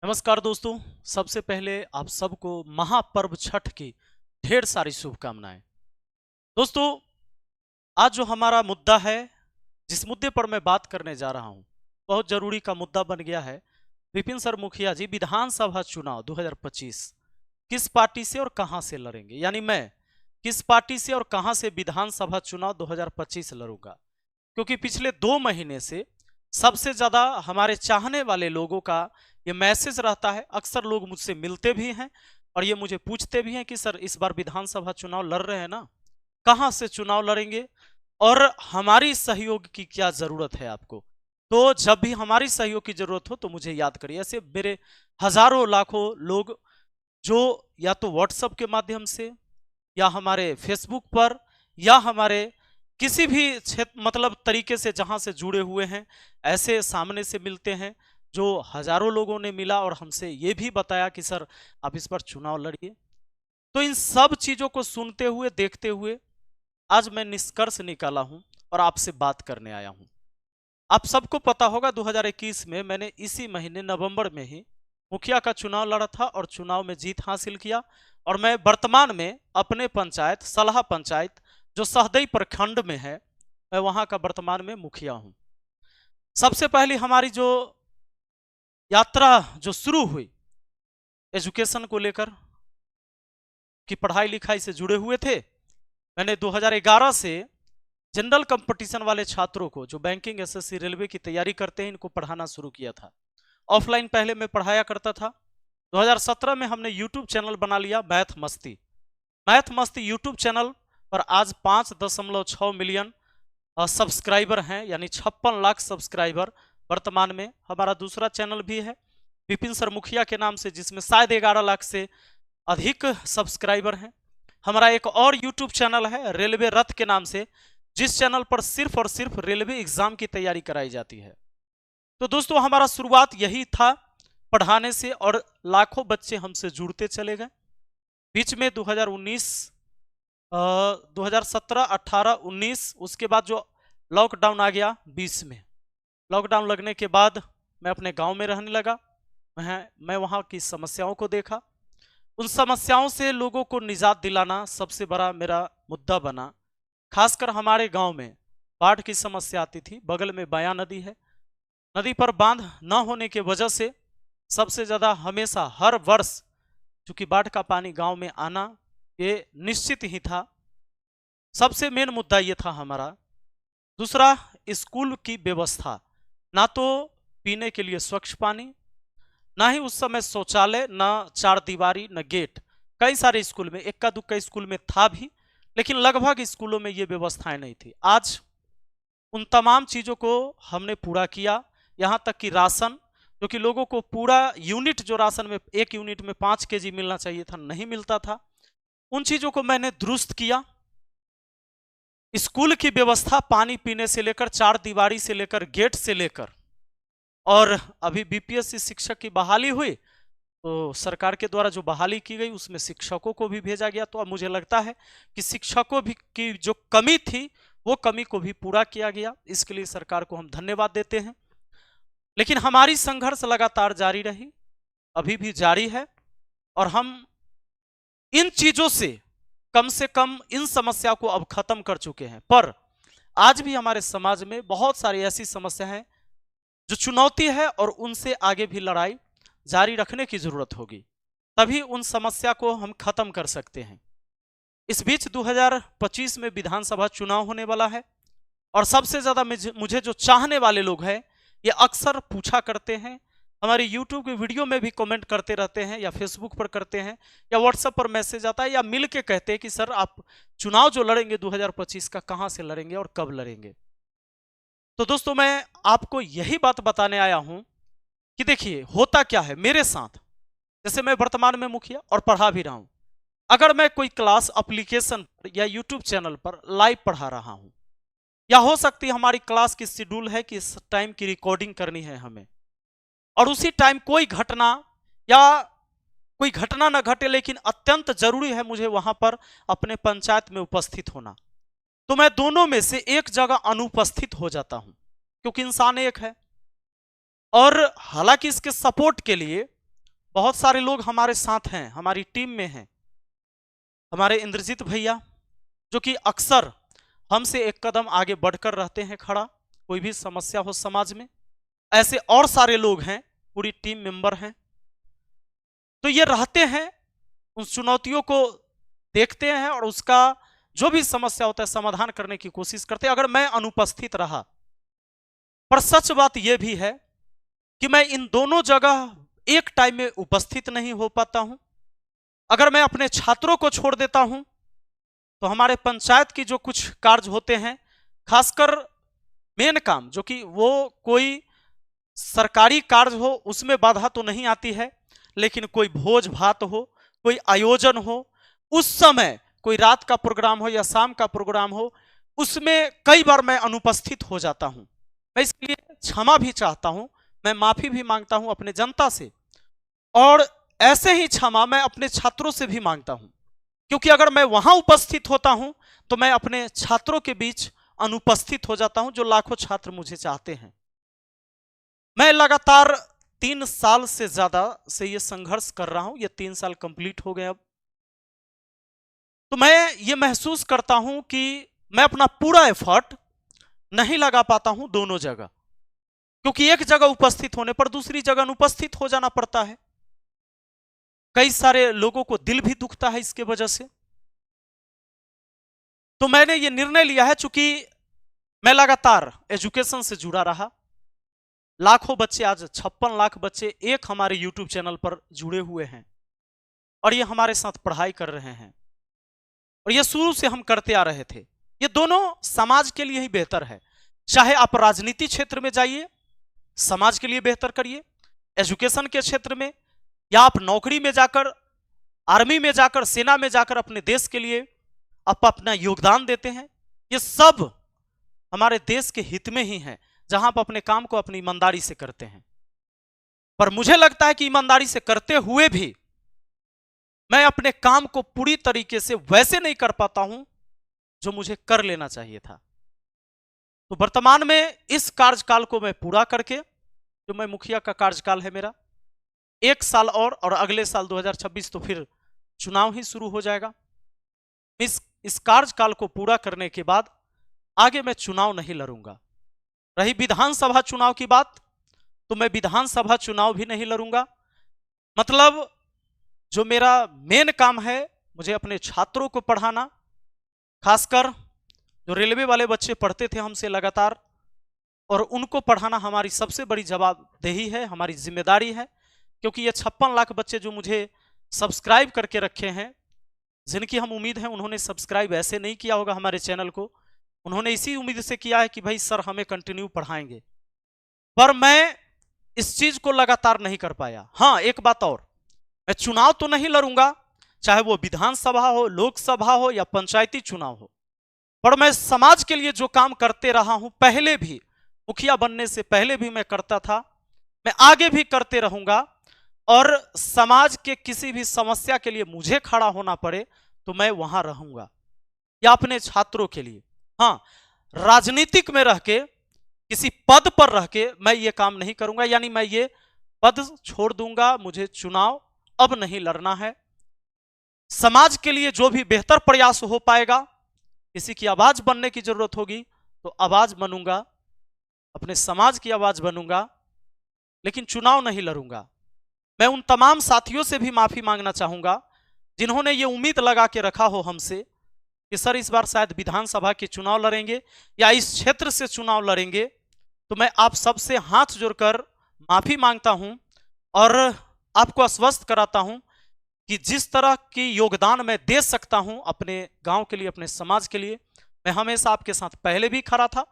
नमस्कार दोस्तों। सबसे पहले आप सबको महापर्व छठ की ढेर सारी शुभकामनाएं। दोस्तों, आज जो हमारा मुद्दा है, जिस मुद्दे पर मैं बात करने जा रहा हूं, बहुत जरूरी का मुद्दा बन गया है। विपिन सर मुखिया जी विधानसभा चुनाव 2025 किस पार्टी से और कहां से लड़ेंगे, यानी मैं किस पार्टी से और कहां से विधानसभा चुनाव 2025 लड़ूंगा। क्योंकि पिछले 2 महीने से सबसे ज्यादा हमारे चाहने वाले लोगों का ये मैसेज रहता है। अक्सर लोग मुझसे मिलते भी हैं और ये मुझे पूछते भी हैं कि सर इस बार विधानसभा चुनाव लड़ रहे हैं ना, कहां से चुनाव लड़ेंगे और हमारी सहयोग की क्या जरूरत है आपको। तो जब भी हमारी सहयोग की जरूरत हो तो मुझे याद करिए। ऐसे मेरे हजारों लाखों लोग जो या तो व्हाट्सएप के माध्यम से या हमारे फेसबुक पर या हमारे किसी भी क्षेत्र मतलब तरीके से जहां से जुड़े हुए हैं, ऐसे सामने से मिलते हैं। जो हजारों लोगों ने मिला और हमसे ये भी बताया कि सर आप इस पर चुनाव लड़िए। तो इन सब चीजों को सुनते हुए देखते हुए आज मैं निष्कर्ष निकाला हूं और आपसे बात करने आया हूं। आप सबको पता होगा 2021 में मैंने इसी महीने नवंबर में ही मुखिया का चुनाव लड़ा था और चुनाव में जीत हासिल किया। और मैं वर्तमान में अपने पंचायत सलाह पंचायत जो सहदेई प्रखंड में है, मैं वहां का वर्तमान में मुखिया हूं। सबसे पहली हमारी जो यात्रा जो शुरू हुई एजुकेशन को लेकर कि पढ़ाई लिखाई से जुड़े हुए थे, मैंने 2011 से जनरल कंपटीशन वाले छात्रों को जो बैंकिंग एसएससी रेलवे की तैयारी करते हैं इनको पढ़ाना शुरू किया था। ऑफलाइन पहले मैं पढ़ाया करता था। 2017 में हमने यूट्यूब चैनल बना लिया मैथ मस्ती यूट्यूब चैनल पर आज 5.6 मिलियन सब्सक्राइबर हैं, यानी 56 लाख सब्सक्राइबर वर्तमान में। हमारा दूसरा चैनल भी है विपिन सर मुखिया के नाम से, जिसमें शायद 11 लाख से अधिक सब्सक्राइबर हैं। हमारा एक और यूट्यूब चैनल है रेलवे रथ के नाम से, जिस चैनल पर सिर्फ और सिर्फ रेलवे एग्जाम की तैयारी कराई जाती है। तो दोस्तों, हमारा शुरुआत यही था पढ़ाने से और लाखों बच्चे हमसे जुड़ते चले गए। बीच में 2019 2017 18 19 उसके बाद जो लॉकडाउन आ गया 20 में, लॉकडाउन लगने के बाद मैं अपने गांव में रहने लगा। मैं वहां की समस्याओं को देखा। उन समस्याओं से लोगों को निजात दिलाना सबसे बड़ा मेरा मुद्दा बना। खासकर हमारे गांव में बाढ़ की समस्या आती थी। बगल में बया नदी है, नदी पर बांध न होने की वजह से सबसे ज्यादा हमेशा हर वर्ष चूंकि बाढ़ का पानी गांव में आना ये निश्चित ही था। सबसे मेन मुद्दा ये था हमारा। दूसरा, स्कूल की व्यवस्था, ना तो पीने के लिए स्वच्छ पानी, ना ही उस समय शौचालय, ना चार दीवारी, न गेट। कई सारे स्कूल में, इक्का दुक्का स्कूल में था भी, लेकिन लगभग स्कूलों में ये व्यवस्थाएं नहीं थी। आज उन तमाम चीजों को हमने पूरा किया। यहां तक कि राशन, जो कि लोगों को पूरा यूनिट, जो राशन में 1 यूनिट में 5 केजी मिलना चाहिए था, नहीं मिलता था। उन चीजों को मैंने दुरुस्त किया। स्कूल की व्यवस्था पानी पीने से लेकर, चार दीवारी से लेकर, गेट से लेकर, और अभी बीपीएससी शिक्षक की बहाली हुई तो सरकार के द्वारा जो बहाली की गई उसमें शिक्षकों को भी भेजा गया। तो अब मुझे लगता है कि शिक्षकों भी की जो कमी थी वो कमी को भी पूरा किया गया। इसके लिए सरकार को हम धन्यवाद देते हैं। लेकिन हमारी संघर्ष लगातार जारी रही, अभी भी जारी है, और हम इन चीजों से कम इन समस्या को अब खत्म कर चुके हैं। पर आज भी हमारे समाज में बहुत सारी ऐसी समस्या है जो चुनौती है और उनसे आगे भी लड़ाई जारी रखने की जरूरत होगी, तभी उन समस्या को हम खत्म कर सकते हैं। इस बीच 2025 में विधानसभा चुनाव होने वाला है और सबसे ज्यादा मुझे जो चाहने वाले लोग हैं ये अक्सर पूछा करते हैं, हमारे YouTube के वीडियो में भी कमेंट करते रहते हैं, या फेसबुक पर करते हैं, या व्हाट्सएप पर मैसेज आता है, या मिल के कहते हैं कि सर आप चुनाव जो लड़ेंगे 2025 का कहां से लड़ेंगे और कब लड़ेंगे। तो दोस्तों, मैं आपको यही बात बताने आया हूं कि देखिए होता क्या है मेरे साथ। जैसे मैं वर्तमान में मुखिया और पढ़ा भी रहा हूं। अगर मैं कोई क्लास एप्लीकेशन पर या यूट्यूब चैनल पर लाइव पढ़ा रहा हूं, या हो सकती है हमारी क्लास की शेड्यूल है कि इस टाइम की रिकॉर्डिंग करनी है हमें, और उसी टाइम कोई घटना या कोई घटना न घटे लेकिन अत्यंत जरूरी है मुझे वहां पर अपने पंचायत में उपस्थित होना, तो मैं दोनों में से एक जगह अनुपस्थित हो जाता हूं, क्योंकि इंसान एक है। और हालांकि इसके सपोर्ट के लिए बहुत सारे लोग हमारे साथ हैं, हमारी टीम में हैं। हमारे इंद्रजीत भैया जो कि अक्सर हमसे एक कदम आगे बढ़कर रहते हैं खड़ा, कोई भी समस्या हो समाज में। ऐसे और सारे लोग हैं, पूरी टीम मेंबर हैं। तो ये रहते हैं, उन चुनौतियों को देखते हैं और उसका जो भी समस्या होता है समाधान करने की कोशिश करते हैं। अगर मैं अनुपस्थित रहा, पर सच बात यह भी है कि मैं इन दोनों जगह एक टाइम में उपस्थित नहीं हो पाता हूं। अगर मैं अपने छात्रों को छोड़ देता हूं तो हमारे पंचायत की जो कुछ कार्य होते हैं, खासकर मेन काम, जो कि वो कोई सरकारी कार्य हो उसमें बाधा तो नहीं आती है, लेकिन कोई भोज भात हो, कोई आयोजन हो, उस समय कोई रात का प्रोग्राम हो या शाम का प्रोग्राम हो, उसमें कई बार मैं अनुपस्थित हो जाता हूं। मैं इसके लिए क्षमा भी चाहता हूं, मैं माफी भी मांगता हूं अपने जनता से, और ऐसे ही क्षमा मैं अपने छात्रों से भी मांगता हूं, क्योंकि अगर मैं वहां उपस्थित होता हूं तो मैं अपने छात्रों के बीच अनुपस्थित हो जाता हूं, जो लाखों छात्र मुझे चाहते हैं। मैं लगातार 3 साल से ज्यादा से ये संघर्ष कर रहा हूं, ये 3 साल कंप्लीट हो गए अब। तो मैं ये महसूस करता हूं कि मैं अपना पूरा एफर्ट नहीं लगा पाता हूं दोनों जगह, क्योंकि एक जगह उपस्थित होने पर दूसरी जगह अनुपस्थित हो जाना पड़ता है। कई सारे लोगों को दिल भी दुखता है इसके वजह से। तो मैंने ये निर्णय लिया है, चूंकि मैं लगातार एजुकेशन से जुड़ा रहा, लाखों बच्चे, आज 56 लाख बच्चे एक हमारे यूट्यूब चैनल पर जुड़े हुए हैं और ये हमारे साथ पढ़ाई कर रहे हैं, और ये शुरू से हम करते आ रहे थे। ये दोनों समाज के लिए ही बेहतर है। चाहे आप राजनीति क्षेत्र में जाइए, समाज के लिए बेहतर करिए, एजुकेशन के क्षेत्र में, या आप नौकरी में जाकर, आर्मी में जाकर, सेना में जाकर अपने देश के लिए आप अपना योगदान देते हैं। ये सब हमारे देश के हित में ही है, जहां आप अपने काम को अपनी ईमानदारी से करते हैं। पर मुझे लगता है कि ईमानदारी से करते हुए भी मैं अपने काम को पूरी तरीके से वैसे नहीं कर पाता हूं जो मुझे कर लेना चाहिए था। तो वर्तमान में इस कार्यकाल को मैं पूरा करके, जो मैं मुखिया का कार्यकाल है मेरा 1 साल और अगले साल 2026 तो फिर चुनाव ही शुरू हो जाएगा। इस कार्यकाल को पूरा करने के बाद आगे मैं चुनाव नहीं लड़ूंगा। रही विधानसभा चुनाव की बात, तो मैं विधानसभा चुनाव भी नहीं लड़ूंगा। मतलब जो मेरा मेन काम है, मुझे अपने छात्रों को पढ़ाना, खासकर जो रेलवे वाले बच्चे पढ़ते थे हमसे लगातार, और उनको पढ़ाना हमारी सबसे बड़ी जवाबदेही है, हमारी जिम्मेदारी है। क्योंकि ये 56 लाख बच्चे जो मुझे सब्सक्राइब करके रखे हैं, जिनकी हम उम्मीद है उन्होंने सब्सक्राइब ऐसे नहीं किया होगा हमारे चैनल को, उन्होंने इसी उम्मीद से किया है कि भाई सर हमें कंटिन्यू पढ़ाएंगे, पर मैं इस चीज को लगातार नहीं कर पाया। हाँ, एक बात और, मैं चुनाव तो नहीं लड़ूंगा, चाहे वो विधानसभा हो, लोकसभा हो या पंचायती चुनाव हो, पर मैं समाज के लिए जो काम करते रहा हूं, पहले भी मुखिया बनने से पहले भी मैं करता था, मैं आगे भी करते रहूंगा। और समाज के किसी भी समस्या के लिए मुझे खड़ा होना पड़े तो मैं वहां रहूंगा, या अपने छात्रों के लिए। हाँ, राजनीतिक में रह के, किसी पद पर रह के मैं ये काम नहीं करूंगा, यानी मैं ये पद छोड़ दूंगा, मुझे चुनाव अब नहीं लड़ना है। समाज के लिए जो भी बेहतर प्रयास हो पाएगा, किसी की आवाज बनने की जरूरत होगी तो आवाज बनूंगा, अपने समाज की आवाज बनूंगा, लेकिन चुनाव नहीं लड़ूंगा। मैं उन तमाम साथियों से भी माफी मांगना चाहूंगा जिन्होंने ये उम्मीद लगा के रखा हो हमसे कि सर इस बार शायद विधानसभा के चुनाव लड़ेंगे या इस क्षेत्र से चुनाव लड़ेंगे। तो मैं आप सबसे हाथ जोड़कर माफी मांगता हूं और आपको आश्वस्त कराता हूं कि जिस तरह की योगदान मैं दे सकता हूं अपने गांव के लिए, अपने समाज के लिए, मैं हमेशा आपके साथ पहले भी खड़ा था।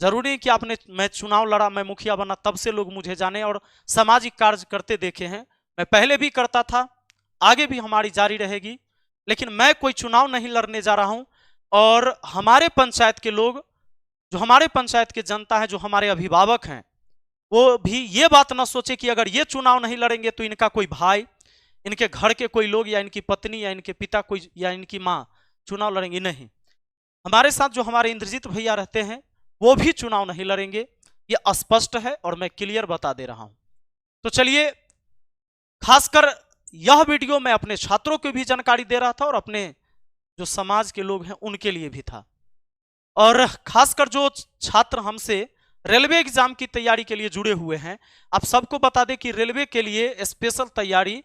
जरूरी नहीं कि मैं चुनाव लड़ा, मैं मुखिया बना तब से लोग मुझे जाने और सामाजिक कार्य करते देखे हैं। मैं पहले भी करता था, आगे भी हमारी जारी रहेगी, लेकिन मैं कोई चुनाव नहीं लड़ने जा रहा हूं। और हमारे पंचायत के लोग, जो हमारे पंचायत के जनता है, जो हमारे अभिभावक हैं, वो भी ये बात ना सोचे कि अगर ये चुनाव नहीं लड़ेंगे तो इनका कोई भाई, इनके घर के कोई लोग, या इनकी पत्नी, या इनके पिता कोई, या इनकी माँ चुनाव लड़ेंगे। नहीं, हमारे साथ जो हमारे इंद्रजीत भैया रहते हैं वो भी चुनाव नहीं लड़ेंगे, ये स्पष्ट है और मैं क्लियर बता दे रहा हूं। तो चलिए, खासकर यह वीडियो मैं अपने छात्रों को भी जानकारी दे रहा था और अपने जो समाज के लोग हैं उनके लिए भी था। और खासकर जो छात्र हमसे रेलवे एग्जाम की तैयारी के लिए जुड़े हुए हैं, आप सबको बता दें कि रेलवे के लिए स्पेशल तैयारी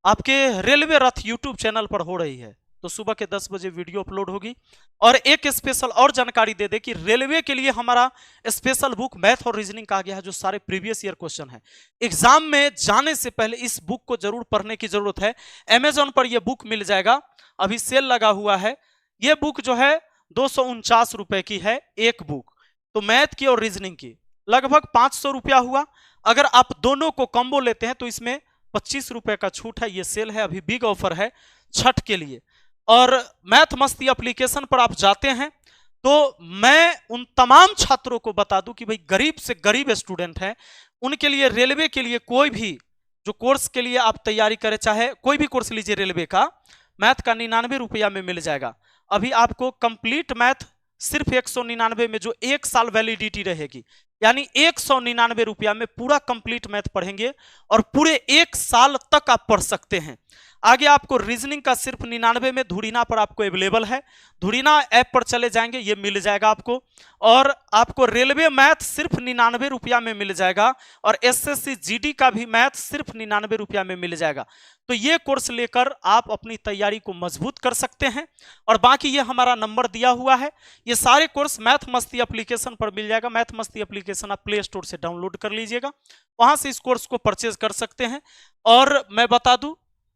आपके रेलवे रथ यूट्यूब चैनल पर हो रही है। तो सुबह के 10 बजे वीडियो अपलोड होगी। और एक स्पेशल और जानकारी दे दे कि रेलवे के लिए हमारा स्पेशल बुक मैथ और रीजनिंग का आ गया है, जो सारे प्रीवियस ईयर क्वेश्चन है। एग्जाम में जाने से पहले इस बुक को जरूर पढ़ने की जरूरत है। अमेजोन पर यह बुक मिल जाएगा, अभी सेल लगा हुआ है। यह बुक जो है 249 रुपए की है एक बुक। तो मैथ की और रीजनिंग की लगभग 500 रुपया हुआ। अगर आप दोनों को कॉम्बो लेते हैं तो इसमें 25 रुपए का छूट है। ये सेल है, अभी बिग ऑफर है छठ के लिए। और मैथ मस्ती एप्लीकेशन पर आप जाते हैं तो मैं उन तमाम छात्रों को बता दूं कि भाई गरीब से गरीब स्टूडेंट हैं, उनके लिए रेलवे के लिए कोई भी जो कोर्स के लिए आप तैयारी करें, चाहे कोई भी कोर्स लीजिए रेलवे का, मैथ का 99 रुपया में मिल जाएगा। अभी आपको कंप्लीट मैथ सिर्फ 199 में, जो 1 साल वैलिडिटी रहेगी, यानी 199 रुपया में पूरा कंप्लीट मैथ पढ़ेंगे और पूरे 1 साल तक आप पढ़ सकते हैं। आगे आपको रीजनिंग का सिर्फ 99 में धुरीना पर आपको अवेलेबल है। धुरीना ऐप पर चले जाएंगे, ये मिल जाएगा आपको। और आपको रेलवे मैथ सिर्फ 99 रुपया में मिल जाएगा और एसएससी जीडी का भी मैथ सिर्फ 99 रुपया में मिल जाएगा। तो ये कोर्स लेकर आप अपनी तैयारी को मजबूत कर सकते हैं। और बाकी ये हमारा नंबर दिया हुआ है। ये सारे कोर्स मैथ मस्ती एप्लीकेशन पर मिल जाएगा। मैथ मस्ती एप्लीकेशन आप प्ले स्टोर से डाउनलोड कर लीजिएगा, वहां से इस कोर्स को परचेज कर सकते हैं। और मैं बता दूं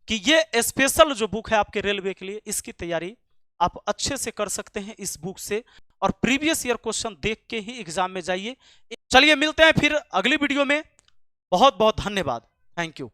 कि ये स्पेशल जो बुक है आपके रेलवे के लिए, इसकी तैयारी आप अच्छे से कर सकते हैं इस बुक से। और प्रीवियस ईयर क्वेश्चन देख के ही एग्जाम में जाइए। चलिए मिलते हैं फिर अगली वीडियो में। बहुत बहुत धन्यवाद। Thank you.